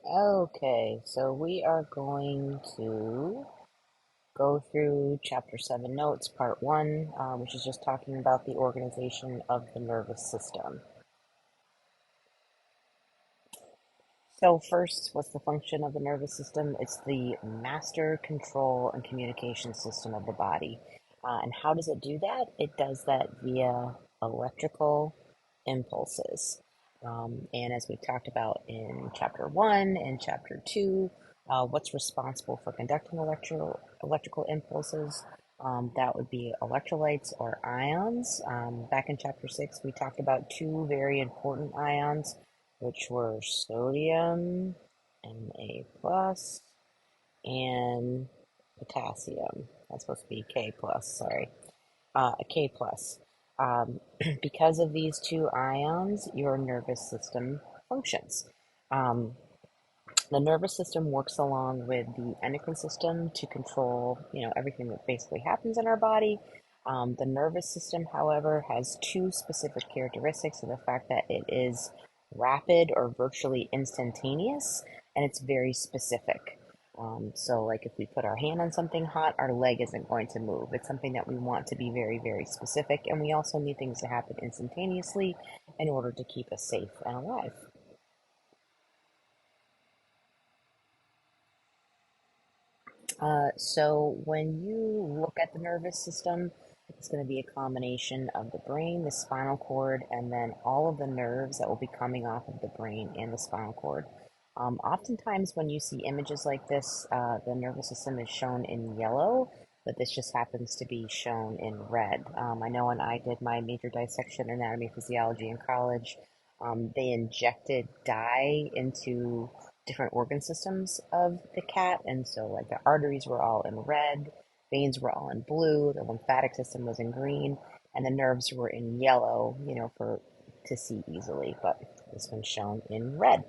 Okay, so we are going to go through Chapter 7 Notes, Part 1, which is just talking about the organization of the nervous system. So, first, what's the function of the nervous system? It's the master control and communication system of the body. And how does it do that? It does that via electrical impulses. And as we talked about in Chapter 1 and Chapter 2, what's responsible for conducting electrical impulses? That would be electrolytes or ions. Back in Chapter 6, we talked about two very important ions, which were sodium, Na plus, and potassium. That's supposed to be K plus, sorry, a K plus. Um, because of these two ions, your nervous system functions. Um, the nervous system works along with the endocrine system to control, everything that basically happens in our body. The nervous system, however, has two specific characteristics of the fact that it is rapid or virtually instantaneous, and it's very specific. So, like if we put our hand on something hot, our leg isn't going to move. It's something that we want to be very, very specific, and we also need things to happen instantaneously in order to keep us safe and alive. So when you look at the nervous system, it's going to be a combination of the brain, the spinal cord, and then all of the nerves that will be coming off of the brain and the spinal cord. Oftentimes, when you see images like this, the nervous system is shown in yellow, but this just happens to be shown in red. I know when I did my major dissection anatomy physiology in college, they injected dye into different organ systems of the cat. And so, like, the arteries were all in red, veins were all in blue, the lymphatic system was in green, and the nerves were in yellow, for to see easily. But this one's shown in red.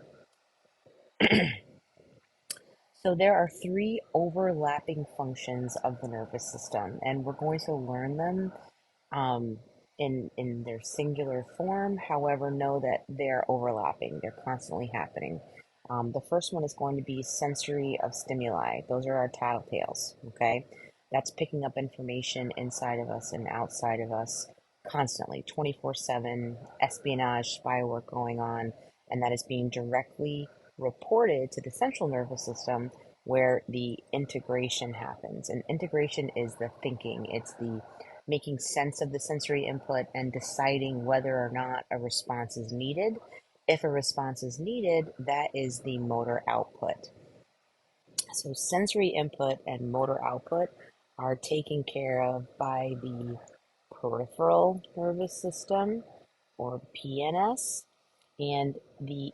So, there are three overlapping functions of the nervous system, and we're going to learn them um, in their singular form. However, know that they're overlapping, they're constantly happening. The first one is going to be sensory of stimuli. Those are our tattletales, okay? That's picking up information inside of us and outside of us constantly, 24/7, espionage, spy work going on, and that is being directly reported to the central nervous system where the integration happens. And integration is the thinking, it's the making sense of the sensory input and deciding whether or not a response is needed. If a response is needed, that is the motor output. So, sensory input and motor output are taken care of by the peripheral nervous system, or PNS, and the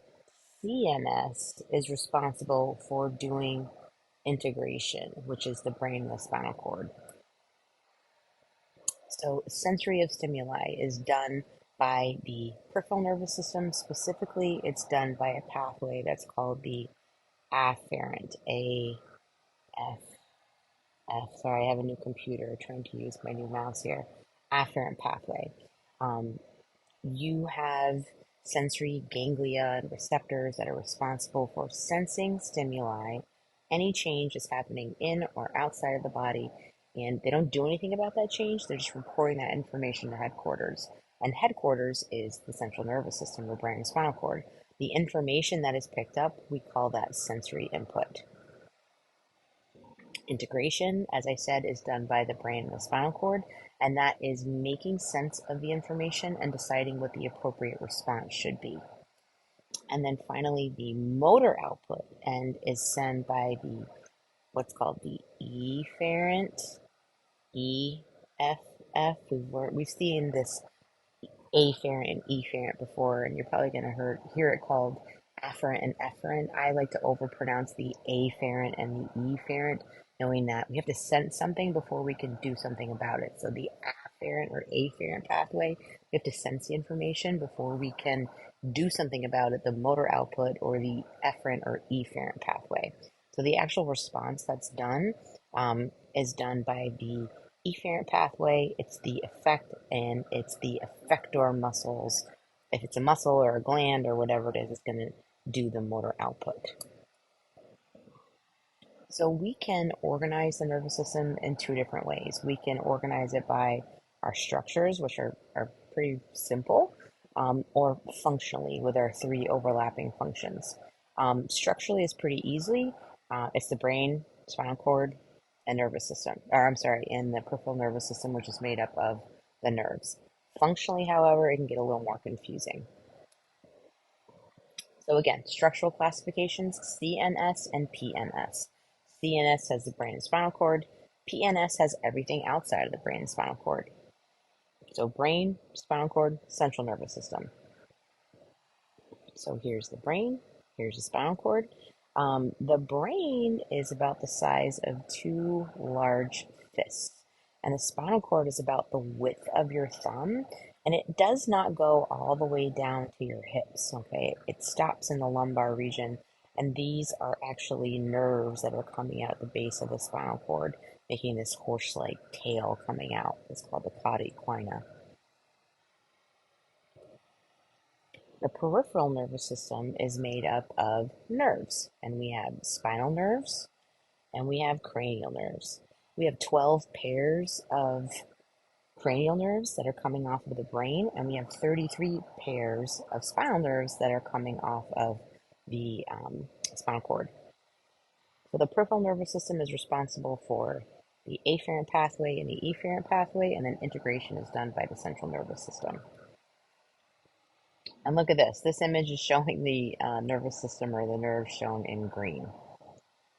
CNS is responsible for doing integration, which is the brain and the spinal cord. So, sensory of stimuli is done by the peripheral nervous system. Specifically, it's done by a pathway that's called the afferent. Sorry, I have a new computer trying to use my new mouse here. Afferent pathway. Um, you have sensory ganglia and receptors that are responsible for sensing stimuli. Any change is happening in or outside of the body, and they don't do anything about that change. They're just reporting that information to headquarters. And headquarters is the central nervous system, the brain and spinal cord. The information that is picked up, we call that sensory input. Integration, as I said, is done by the brain and the spinal cord, and that is making sense of the information and deciding what the appropriate response should be. And then finally, the motor output and is sent by the what's called the efferent, EFF. We've seen this afferent and efferent before, and you're probably going to hear it called afferent and efferent. I like to overpronounce the afferent and the efferent, knowing that we have to sense something before we can do something about it. So the afferent or afferent pathway, we have to sense the information before we can do something about it, the motor output, or the efferent or efferent pathway. So the actual response that's done is done by the efferent pathway. It's the effect, and it's the effector muscles. If it's a muscle or a gland or whatever it is, it's going to do the motor output. So we can organize the nervous system in two different ways. We can organize it by our structures, which are pretty simple, or functionally with our three overlapping functions. Structurally, it's pretty easy. It's the brain, spinal cord, and nervous system, or I'm sorry, and the peripheral nervous system, which is made up of the nerves. Functionally, however, it can get a little more confusing. So again, structural classifications, CNS and PNS. CNS has the brain and spinal cord. PNS has everything outside of the brain and spinal cord. So brain, spinal cord, central nervous system. So here's the brain, here's the spinal cord. The brain is about the size of two large fists, and the spinal cord is about the width of your thumb, and it does not go all the way down to your hips. Okay, it stops in the lumbar region, and these are actually nerves that are coming out at the base of the spinal cord, making this horse-like tail coming out. It's called the cauda equina. The peripheral nervous system is made up of nerves, and we have spinal nerves and we have cranial nerves. We have 12 pairs of cranial nerves that are coming off of the brain, and we have 33 pairs of spinal nerves that are coming off of the spinal cord. So the peripheral nervous system is responsible for the afferent pathway and the efferent pathway, and then integration is done by the central nervous system. And look at this. This image is showing the nervous system or the nerve shown in green.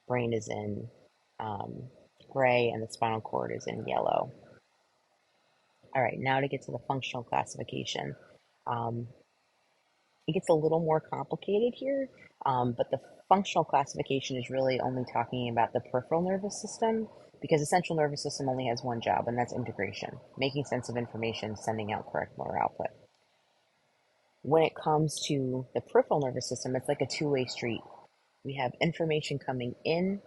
Brain is in gray and the spinal cord is in yellow. All right, now to get to the functional classification. Um, it gets a little more complicated here, but the functional classification is really only talking about the peripheral nervous system because the central nervous system only has one job, and that's integration, making sense of information, sending out correct motor output. When it comes to the peripheral nervous system, it's like a two-way street. We have information coming in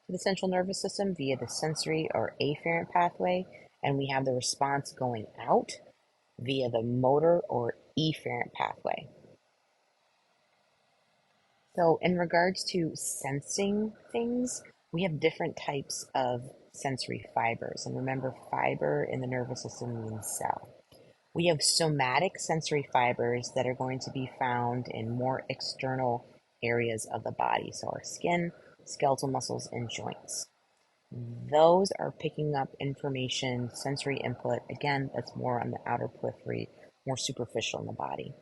to the central nervous system via the sensory or afferent pathway, and we have the response going out via the motor or efferent pathway. So, in regards to sensing things, we have different types of sensory fibers. And remember, fiber in the nervous system means cell. We have somatic sensory fibers that are going to be found in more external areas of the body, so our skin, skeletal muscles, and joints. Those are picking up information, sensory input. Again, that's more on the outer periphery, more superficial in the body.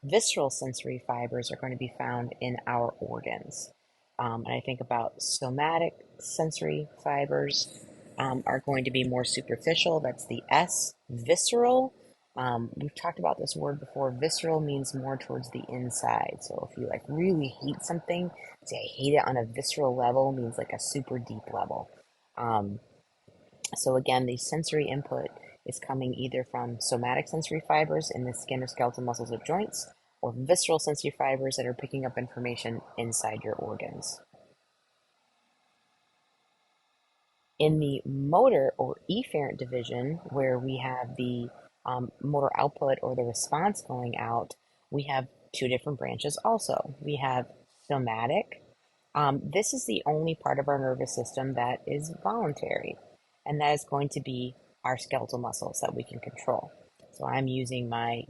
Visceral sensory fibers are going to be found in our organs. And I think about somatic sensory fibers are going to be more superficial. That's the S. Visceral. We've talked about this word before. Visceral means more towards the inside. So if you like really hate something, say I hate it on a visceral level means like a super deep level. So again, the sensory input is coming either from somatic sensory fibers in the skin or skeletal muscles or joints, or visceral sensory fibers that are picking up information inside your organs. In the motor or efferent division, where we have the motor output or the response going out, we have two different branches also. We have somatic. This is the only part of our nervous system that is voluntary, and that is going to be our skeletal muscles that we can control. So I'm using my,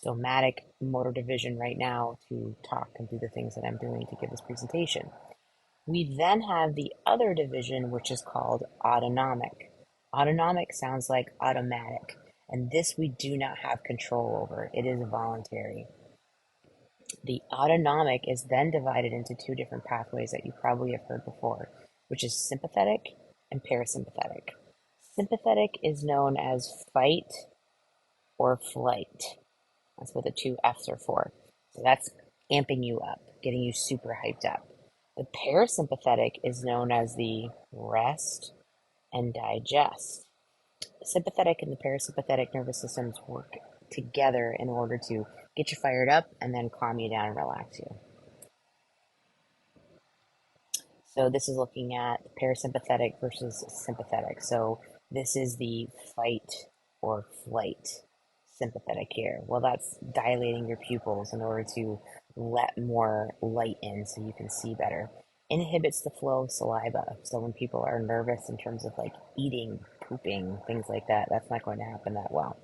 somatic motor division right now to talk and do the things that I'm doing to give this presentation. We then have the other division, which is called autonomic. Autonomic sounds like automatic, and this we do not have control over. It is voluntary. The autonomic is then divided into two different pathways that you probably have heard before, which is sympathetic and parasympathetic. Sympathetic is known as fight or flight. That's what the two F's are for. So that's amping you up, getting you super hyped up. The parasympathetic is known as the rest and digest. The sympathetic and the parasympathetic nervous systems work together in order to get you fired up and then calm you down and relax you. So this is looking at parasympathetic versus sympathetic. So this is the fight or flight sympathetic here. Well, that's dilating your pupils in order to let more light in so you can see better. inhibits the flow of saliva. So when people are nervous in terms of like eating, pooping, things like that, that's not going to happen that well.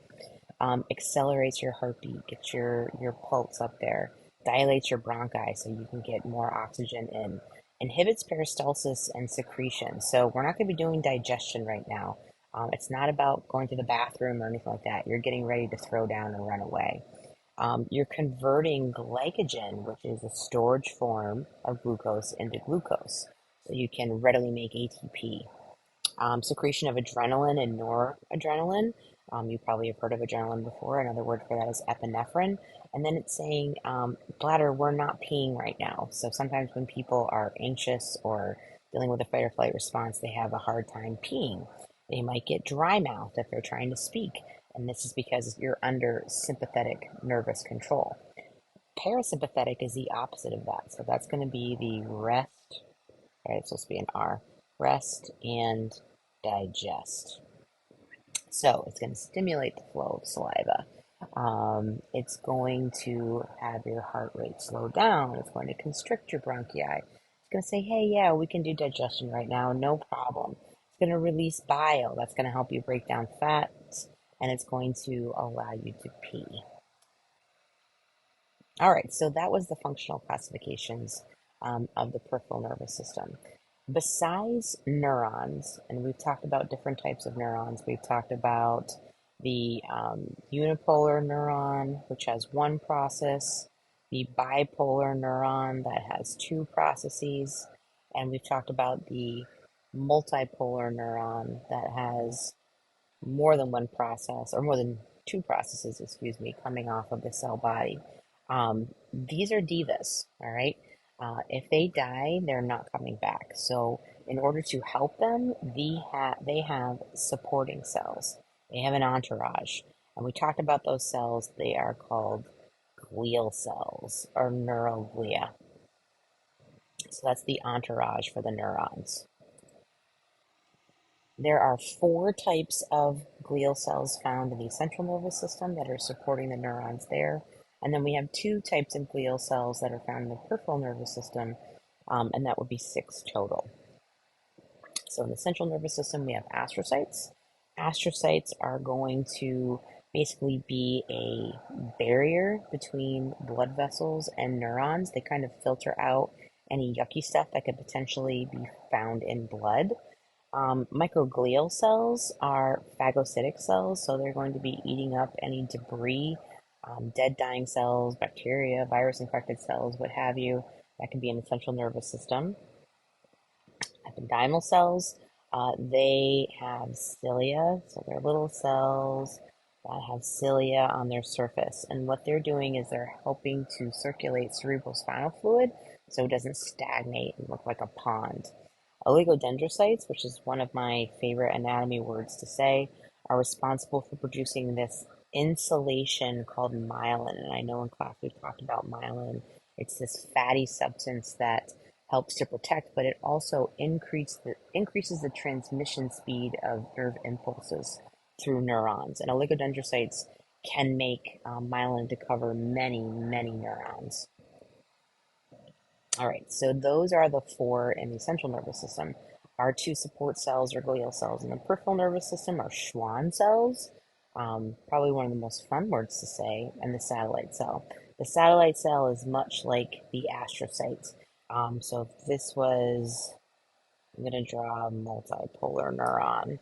Accelerates your heartbeat, gets your pulse up there, dilates your bronchi so you can get more oxygen in, inhibits peristalsis and secretion. So we're not going to be doing digestion right now. It's not about going to the bathroom or anything like that. You're getting ready to throw down and run away. You're converting glycogen, which is a storage form of glucose, into glucose. So you can readily make ATP. Secretion of adrenaline and noradrenaline. You probably have heard of adrenaline before. Another word for that is epinephrine. And then it's saying, bladder, we're not peeing right now. So sometimes when people are anxious or dealing with a fight or flight response, they have a hard time peeing. They might get dry mouth if they're trying to speak. And this is because you're under sympathetic nervous control. Parasympathetic is the opposite of that. So that's going to be the rest. Right, it's supposed to be an R. Rest and digest. So it's going to stimulate the flow of saliva. It's going to have your heart rate slow down. It's going to constrict your bronchi. It's going to say, hey, yeah, we can do digestion right now, no problem. It's going to release bile. That's going to help you break down fats, and it's going to allow you to pee. All right, so that was the functional classifications of the peripheral nervous system. Besides neurons, and we've talked about different types of neurons, we've talked about the unipolar neuron, which has one process, the bipolar neuron that has two processes, and we've talked about the multipolar neuron that has more than one process, or more than two processes, excuse me, coming off of the cell body. These are divas, all right? If they die, they're not coming back. So, in order to help them, they have supporting cells. They have an entourage. And we talked about those cells. They are called glial cells or neuroglia. So, that's the entourage for the neurons. There are four types of glial cells found in the central nervous system that are supporting the neurons there. And then we have two types of glial cells that are found in the peripheral nervous system, and that would be six total. So in the central nervous system, we have astrocytes. Astrocytes are going to basically be a barrier between blood vessels and neurons. They kind of filter out any yucky stuff that could potentially be found in blood. Microglial cells are phagocytic cells, so they're going to be eating up any debris, dead dying cells, bacteria, virus infected cells, what have you, that can be in the central nervous system. Ependymal cells, they have cilia, so they're little cells that have cilia on their surface. And what they're doing is they're helping to circulate cerebrospinal fluid so it doesn't stagnate and look like a pond. Oligodendrocytes, which is one of my favorite anatomy words to say, are responsible for producing this insulation called myelin. And I know in class we've talked about myelin. It's this fatty substance that helps to protect, but it also increases the transmission speed of nerve impulses through neurons. And oligodendrocytes can make myelin to cover many, many neurons. All right, so those are the four in the central nervous system. Our two support cells or glial cells in the peripheral nervous system are Schwann cells, probably one of the most fun words to say, and the satellite cell. The satellite cell is much like the astrocytes. So if this was, I'm going to draw a multipolar neuron.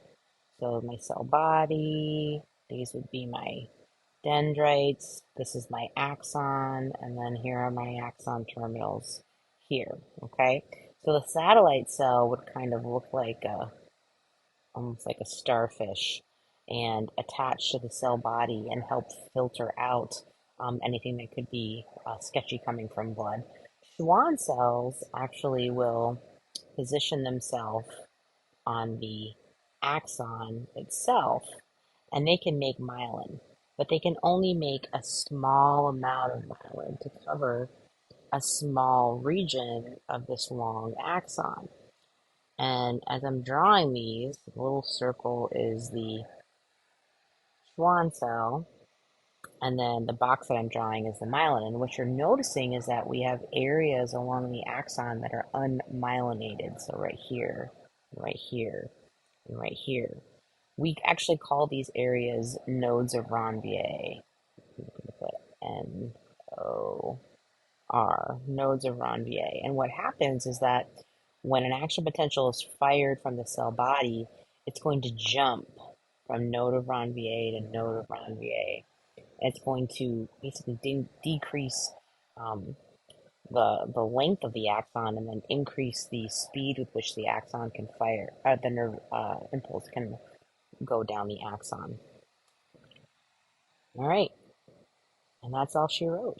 So my cell body, these would be my dendrites, this is my axon, and then here are my axon terminals here, okay? So the satellite cell would kind of look like almost like a starfish and attach to the cell body and help filter out anything that could be sketchy coming from blood. Schwann cells actually will position themselves on the axon itself, and they can make myelin, but they can only make a small amount of myelin to cover a small region of this long axon. And as I'm drawing these, the little circle is the Schwann cell, And then the box that I'm drawing is the myelin. And what you're noticing is that we have areas along the axon that are unmyelinated. So right here, right here, and right here. We actually call these areas nodes of Ranvier. I'm going to put N-O-R, nodes of Ranvier. And what happens is that when an action potential is fired from the cell body, it's going to jump from node of Ranvier to node of Ranvier. It's going to basically decrease um, the length of the axon and then increase the speed with which the axon can fire, the nerve impulse can go down the axon. All right, and that's all she wrote.